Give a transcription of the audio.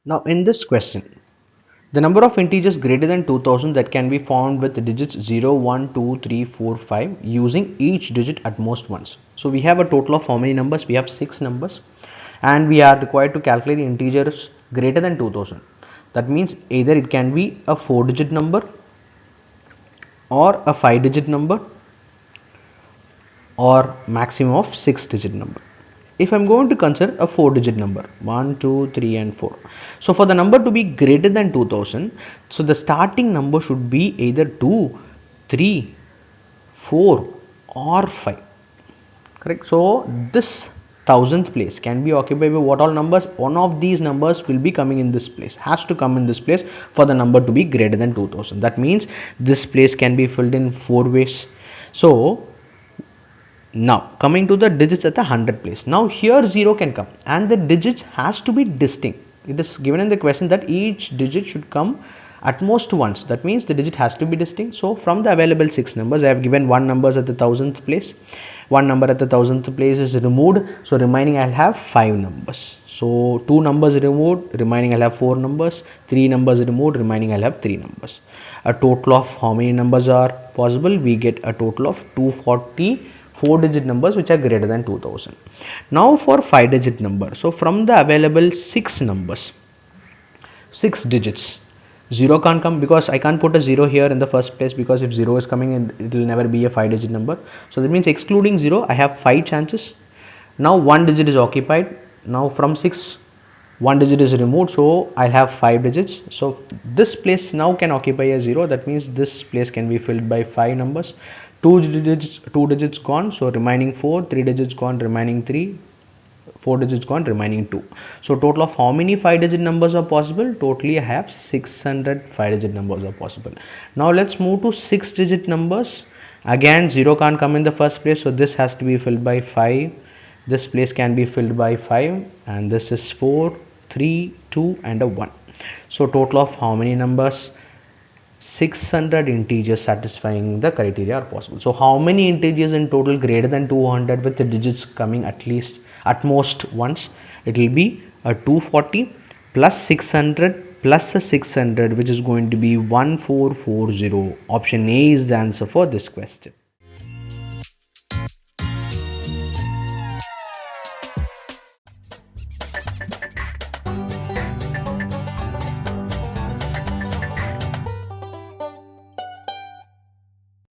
Now in this question, the number of integers greater than 2000 that can be found with the digits 0, 1, 2, 3, 4, 5 using each digit at most once. So we have a total of how many numbers? We have 6 numbers and we are required to calculate the integers greater than 2000. That means either it can be a 4-digit number or a 5-digit number or maximum of 6-digit number. If I'm going to consider a 4-digit number 1, 2, 3 and 4, so for the number to be greater than 2000, so the starting number should be either 2, 3, 4 or 5, correct? So this thousandth place can be occupied by what all numbers? One of these numbers will be coming in this place, has to come in this place for the number to be greater than 2000. That means this place can be filled in 4 ways. So now coming to the digits at the 100 place, now here 0 can come and the digits has to be distinct. It is given in the question that each digit should come at most once. That means the digit has to be distinct. So from the available 6 numbers, I have given 1 numbers at the 1000th place. 1 number at the 1000th place is removed, so remaining I'll have 5 numbers. So 2 numbers removed, remaining I'll have 4 numbers. 3 numbers removed, remaining I'll have 3 numbers. A total of how many numbers are possible? We get a total of 240 4-digit numbers which are greater than 2000. Now for 5-digit number, so from the available 6 numbers, 6 digits, 0 can't come because I can't put a 0 here in the first place, because if 0 is coming in, it will never be a 5-digit number. So that means excluding 0, I have 5 chances. Now 1 digit is occupied. Now from 6, 1 digit is removed, so I have 5 digits. So this place now can occupy a 0. That means this place can be filled by 5 numbers. 2 digits gone, so remaining 4. 3 digits gone, remaining 3. 4 digits gone, remaining 2. So total of how many 5-digit numbers are possible? Totally I have 600 5-digit numbers are possible. Now let's move to 6-digit numbers. Again 0 can't come in the first place, so this has to be filled by 5. This place can be filled by 5 and this is 4, 3, 2 and a 1. So total of how many numbers? 600 integers satisfying the criteria are possible. So how many integers in total greater than 200 with the digits coming at most once? It will be a 240 plus 600 plus a 600, which is going to be 1440. Option A is the answer for this question.